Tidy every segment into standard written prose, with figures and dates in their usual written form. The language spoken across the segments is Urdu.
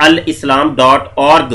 alislam.org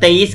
23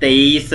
23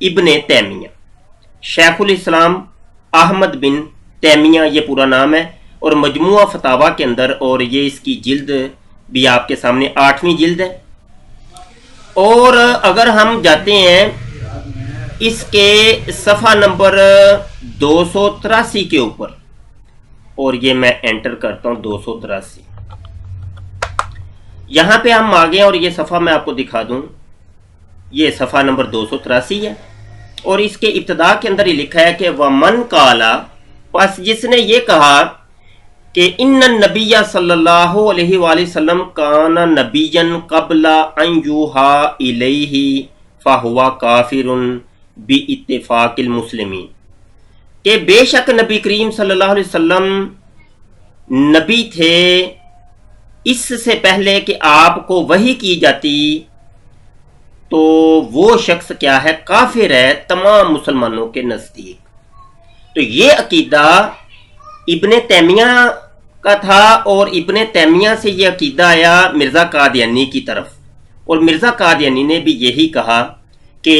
ابن تیمیہ، شیخ الاسلام احمد بن تیمیہ یہ پورا نام ہے، اور مجموعہ فتاوا کے اندر، اور یہ اس کی جلد بھی آپ کے سامنے 8ویں جلد ہے۔ اور اگر ہم جاتے ہیں اس کے صفحہ نمبر 283 کے اوپر، اور یہ میں انٹر کرتا ہوں 283، یہاں پہ ہم آگے، اور یہ صفحہ میں آپ کو دکھا دوں، یہ صفحہ نمبر 283 ہے، اور اس کے ابتدا کے اندر یہ لکھا ہے کہ وَمَنْ قَالَ، پس جس نے یہ کہا کہ ان النبی صلی اللہ علیہ وآلہ وسلم کان نبیا قبل ان یوحا الیہ فہو کافر باتفاق المسلمین، کہ بے شک نبی کریم صلی اللہ علیہ وسلم نبی تھے اس سے پہلے کہ آپ کو وحی کی جاتی، تو وہ شخص کیا ہے؟ کافر ہے تمام مسلمانوں کے نزدیک۔ تو یہ عقیدہ ابن تیمیہ کا تھا، اور ابن تیمیہ سے یہ عقیدہ آیا مرزا قادیانی کی طرف، اور مرزا قادیانی نے بھی یہی کہا کہ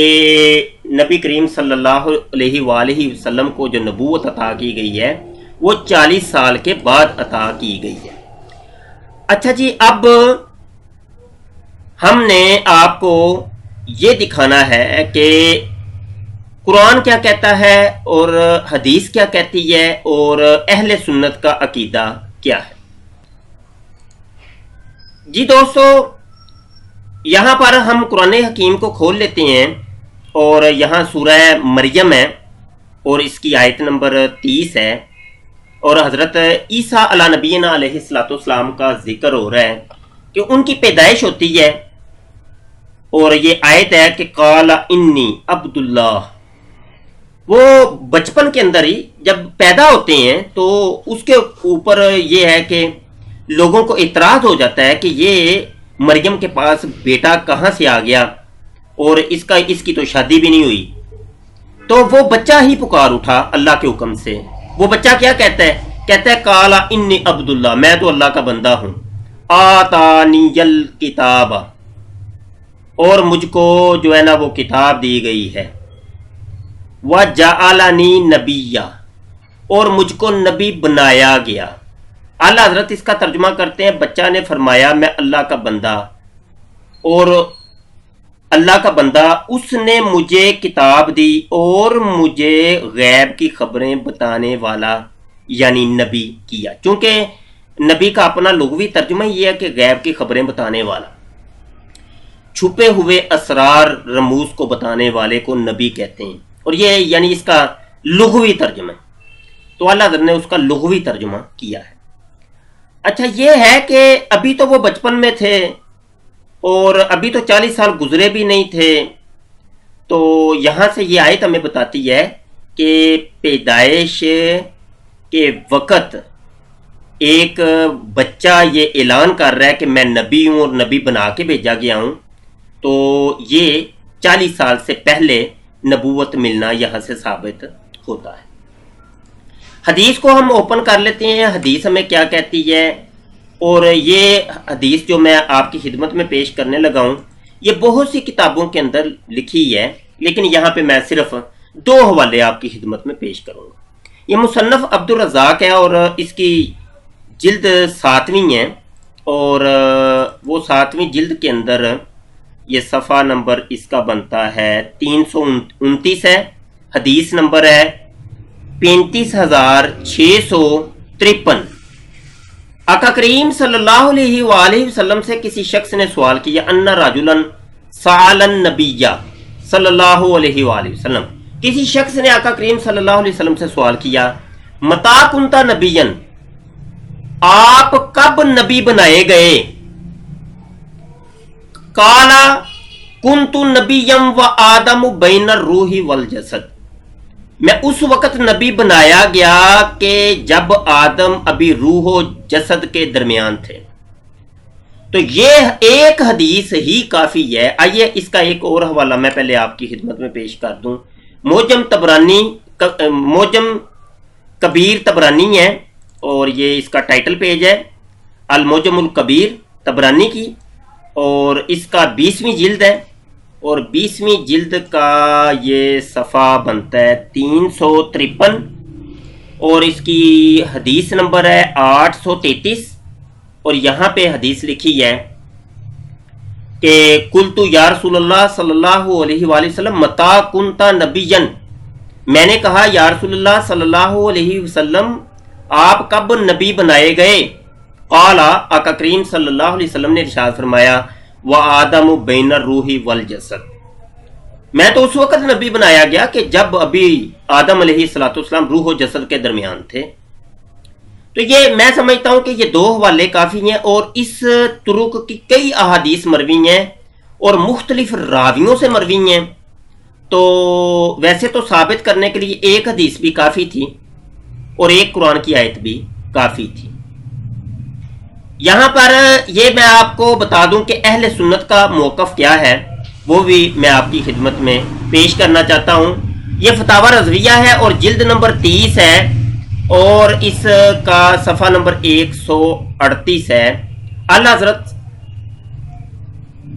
نبی کریم صلی اللہ علیہ وآلہ وسلم کو جو نبوت عطا کی گئی ہے وہ 40 سال کے بعد عطا کی گئی ہے۔ اچھا جی، اب ہم نے آپ کو یہ دکھانا ہے کہ قرآن کیا کہتا ہے اور حدیث کیا کہتی ہے، اور اہل سنت کا عقیدہ کیا ہے۔ جی دوستو، یہاں پر ہم قرآن حکیم کو کھول لیتے ہیں، اور یہاں سورہ مریم ہے، اور اس کی آیت نمبر 30 ہے، اور حضرت عیسیٰ علیہ نبینا علیہ السلام کا ذکر ہو رہا ہے کہ ان کی پیدائش ہوتی ہے، اور یہ آیت ہے کہ قال انی عبداللہ، وہ بچپن کے اندر ہی جب پیدا ہوتے ہیں تو اس کے اوپر یہ ہے کہ لوگوں کو اعتراض ہو جاتا ہے کہ یہ مریم کے پاس بیٹا کہاں سے آ گیا، اور اس کی تو شادی بھی نہیں ہوئی۔ تو وہ بچہ ہی پکار اٹھا اللہ کے حکم سے۔ وہ بچہ کیا کہتا ہے؟ کہتا ہے قال انی عبداللہ، میں تو اللہ کا بندہ ہوں، آتانی الکتاب، اور مجھ کو جو ہے نا وہ کتاب دی گئی ہے، وَجَعَلَنِي نَبِيًّا، اور مجھ کو نبی بنایا گیا۔ اعلیٰ حضرت اس کا ترجمہ کرتے ہیں، بچہ نے فرمایا میں اللہ کا بندہ، اور اللہ کا بندہ اس نے مجھے کتاب دی اور مجھے غیب کی خبریں بتانے والا یعنی نبی کیا۔ چونکہ نبی کا اپنا لغوی ترجمہ یہ ہے کہ غیب کی خبریں بتانے والا، چھپے ہوئے اسرار رموز کو بتانے والے کو نبی کہتے ہیں، اور یہ یعنی اس کا لغوی ترجمہ ہے۔ تو اللہ حضرت نے اس کا لغوی ترجمہ کیا ہے۔ اچھا، یہ ہے کہ ابھی تو وہ بچپن میں تھے، اور ابھی تو 40 سال گزرے بھی نہیں تھے، تو یہاں سے یہ آیت ہمیں بتاتی ہے کہ پیدائش کے وقت ایک بچہ یہ اعلان کر رہا ہے کہ میں نبی ہوں اور نبی بنا کے بھیجا گیا ہوں، تو یہ 40 سال سے پہلے نبوت ملنا یہاں سے ثابت ہوتا ہے۔ حدیث کو ہم اوپن کر لیتے ہیں، حدیث ہمیں کیا کہتی ہے، اور یہ حدیث جو میں آپ کی خدمت میں پیش کرنے لگا ہوں یہ بہت سی کتابوں کے اندر لکھی ہے، لیکن یہاں پہ میں صرف 2 حوالے آپ کی خدمت میں پیش کروں گا۔ یہ مصنف عبد الرزاق ہے، اور اس کی جلد 7ویں ہے، اور وہ 7ویں جلد کے اندر یہ صفحہ نمبر اس کا بنتا ہے 329 ہے، حدیث نمبر ہے 35653۔ آقا کریم صلی اللہ علیہ وآلہ وسلم سے کسی شخص نے سوال کیا، ان رجلا سأل النبی صلی اللہ علیہ وآلہ وسلم، کسی شخص نے آقا کریم صلی اللہ علیہ وسلم سے سوال کیا، متا کنت نبیا، آپ کب نبی بنائے گئے؟ قالا کنت نبیا وآدم بین الروح والجسد، میں اس وقت نبی بنایا گیا کہ جب آدم ابھی روح و جسد کے درمیان تھے۔ تو یہ ایک حدیث ہی کافی ہے۔ آئیے اس کا ایک اور حوالہ میں پہلے آپ کی خدمت میں پیش کر دوں۔ موجم کبیر تبرانی ہے، اور یہ اس کا ٹائٹل پیج ہے الموجم الکبیر تبرانی کی، اور اس کا 20ویں جلد ہے، اور 20ویں جلد کا یہ صفحہ بنتا ہے 353 اور اس کی حدیث نمبر ہے 833 اور یہاں پہ حدیث لکھی ہے کہ قلت یا رسول اللہ صلی اللہ علیہ وآلہ وسلم متا کنت نبیا، میں نے کہا یا رسول اللہ صلی اللہ علیہ وسلم آپ کب نبی بنائے گئے؟ قال، آقا کریم صلی اللہ علیہ وسلم نے ارشاد فرمایا وآدم بین الروح والجسد، میں تو اس وقت نبی بنایا گیا کہ جب ابھی آدم علیہ السلام روح و جسد کے درمیان تھے۔ تو یہ میں سمجھتا ہوں کہ یہ دو حوالے کافی ہیں اور اس طرق کی کئی احادیث مروی ہیں اور مختلف راویوں سے مروی ہیں، تو ویسے تو ثابت کرنے کے لیے ایک حدیث بھی کافی تھی اور ایک قرآن کی آیت بھی کافی تھی۔ یہاں پر یہ میں آپ کو بتا دوں کہ اہل سنت کا موقف کیا ہے، وہ بھی میں آپ کی خدمت میں پیش کرنا چاہتا ہوں۔ یہ فتاوی رضویہ ہے اور جلد نمبر 30 ہے اور اس کا صفحہ نمبر 138 ہے۔ اعلیٰ حضرت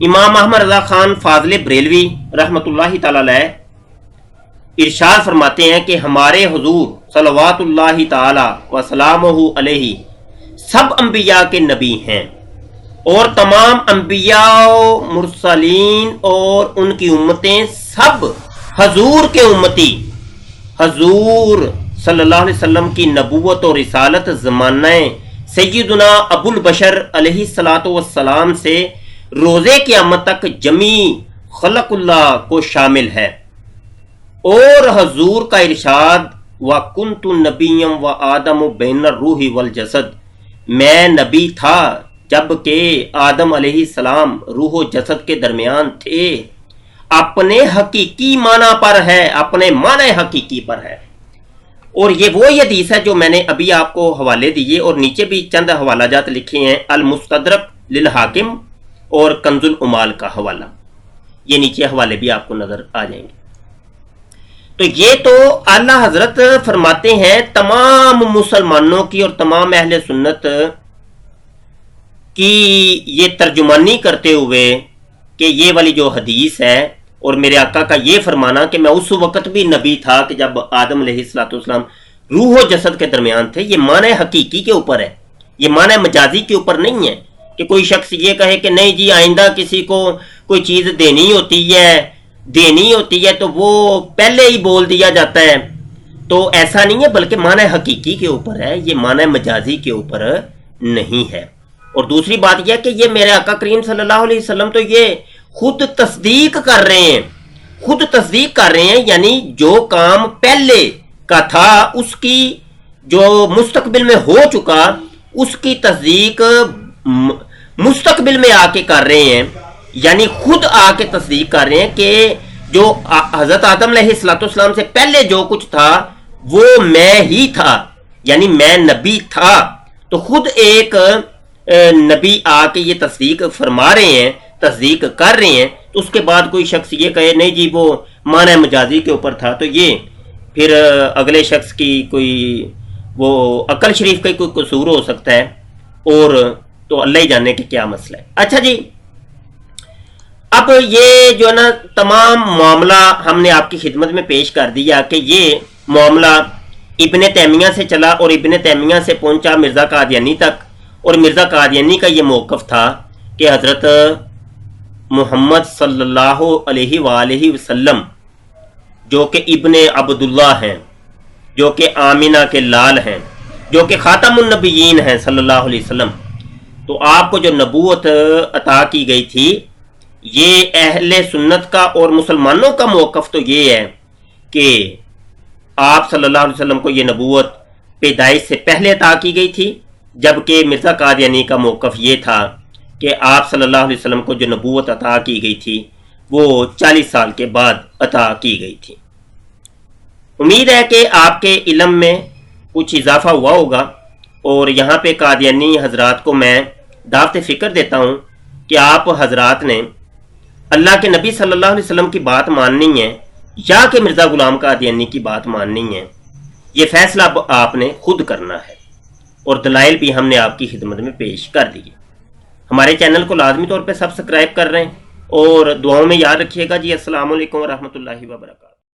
امام احمد رضا خان فاضل بریلوی رحمۃ اللہ تعالی علیہ ارشاد فرماتے ہیں کہ ہمارے حضور صلوات اللہ تعالی وسلامہ علیہ سب انبیاء کے نبی ہیں اور تمام انبیاء و مرسلین اور ان کی امتیں سب حضور کے امتی، حضور صلی اللہ علیہ وسلم کی نبوت اور رسالت زمانہ سیدنا ابو البشر علیہ الصلوۃ والسلام سے روزے قیامت تک جمیع خلق اللہ کو شامل ہے۔ اور حضور کا ارشاد وَكُنْتُ نَبِيًّا وَآدَمُ بَيْنَ الرُّوحِ وَالْجَسَدِ، میں نبی تھا جبکہ آدم علیہ السلام روح و جسد کے درمیان تھے، اپنے حقیقی معنی پر ہے، اپنے معنی حقیقی پر ہے۔ اور یہ وہی حدیث ہے جو میں نے ابھی آپ کو حوالے دیے اور نیچے بھی چند حوالہ جات لکھے ہیں، المستدرک للحاکم اور کنز العمال کا حوالہ، یہ نیچے حوالے بھی آپ کو نظر آ جائیں گے۔ تو یہ تو اعلیٰ حضرت فرماتے ہیں تمام مسلمانوں کی اور تمام اہل سنت کی یہ ترجمانی کرتے ہوئے کہ یہ والی جو حدیث ہے اور میرے آقا کا یہ فرمانا کہ میں اس وقت بھی نبی تھا کہ جب آدم علیہ السلام روح و جسد کے درمیان تھے، یہ معنی حقیقی کے اوپر ہے، یہ معنی مجازی کے اوپر نہیں ہے کہ کوئی شخص یہ کہے کہ نہیں جی آئندہ کسی کو کوئی چیز دینی ہوتی ہے تو وہ پہلے ہی بول دیا جاتا ہے، تو ایسا نہیں ہے، بلکہ معنی حقیقی کے اوپر ہے، یہ معنی مجازی کے اوپر نہیں ہے۔ اور دوسری بات یہ ہے کہ یہ میرے آقا کریم صلی اللہ علیہ وسلم تو یہ خود تصدیق کر رہے ہیں، یعنی جو کام پہلے کا تھا اس کی جو مستقبل میں ہو چکا اس کی تصدیق مستقبل میں آ کے کر رہے ہیں، یعنی خود آ کے تصدیق کر رہے ہیں کہ جو حضرت آدم علیہ السلام سے پہلے جو کچھ تھا وہ میں ہی تھا، یعنی میں نبی تھا۔ تو خود ایک نبی آ کے یہ تصدیق فرما رہے ہیں، تصدیق کر رہے ہیں، تو اس کے بعد کوئی شخص یہ کہے نہیں جی وہ معنی مجازی کے اوپر تھا، تو یہ پھر اگلے شخص کی کوئی وہ عقل شریف کا کوئی قصور ہو سکتا ہے، اور تو اللہ ہی جانے کہ کیا مسئلہ ہے۔ اچھا جی، اب یہ جو ہے نا تمام معاملہ ہم نے آپ کی خدمت میں پیش کر دیا کہ یہ معاملہ ابن تیمیہ سے چلا اور ابن تیمیہ سے پہنچا مرزا قادیانی تک، اور مرزا قادیانی کا یہ موقف تھا کہ حضرت محمد صلی اللہ علیہ وآلہ وسلم جو کہ ابن عبداللہ ہیں، جو کہ آمینہ کے لال ہیں، جو کہ خاتم النبیین ہیں صلی اللہ علیہ وسلم، تو آپ کو جو نبوت عطا کی گئی تھی، یہ اہل سنت کا اور مسلمانوں کا موقف تو یہ ہے کہ آپ صلی اللہ علیہ وسلم کو یہ نبوت پیدائش سے پہلے عطا کی گئی تھی، جبکہ مرزا قادیانی کا موقف یہ تھا کہ آپ صلی اللہ علیہ وسلم کو جو نبوت عطا کی گئی تھی وہ 40 سال کے بعد عطا کی گئی تھی۔ امید ہے کہ آپ کے علم میں کچھ اضافہ ہوا ہوگا، اور یہاں پہ قادیانی حضرات کو میں دعوت فکر دیتا ہوں کہ آپ حضرات نے اللہ کے نبی صلی اللہ علیہ وسلم کی بات ماننی ہے یا کہ مرزا غلام قادیانی کی بات ماننی ہے، یہ فیصلہ اب آپ نے خود کرنا ہے، اور دلائل بھی ہم نے آپ کی خدمت میں پیش کر دیے۔ ہمارے چینل کو لازمی طور پہ سبسکرائب کر رہے ہیں اور دعاؤں میں یاد رکھیے گا جی۔ السلام علیکم ورحمۃ اللہ وبرکاتہ۔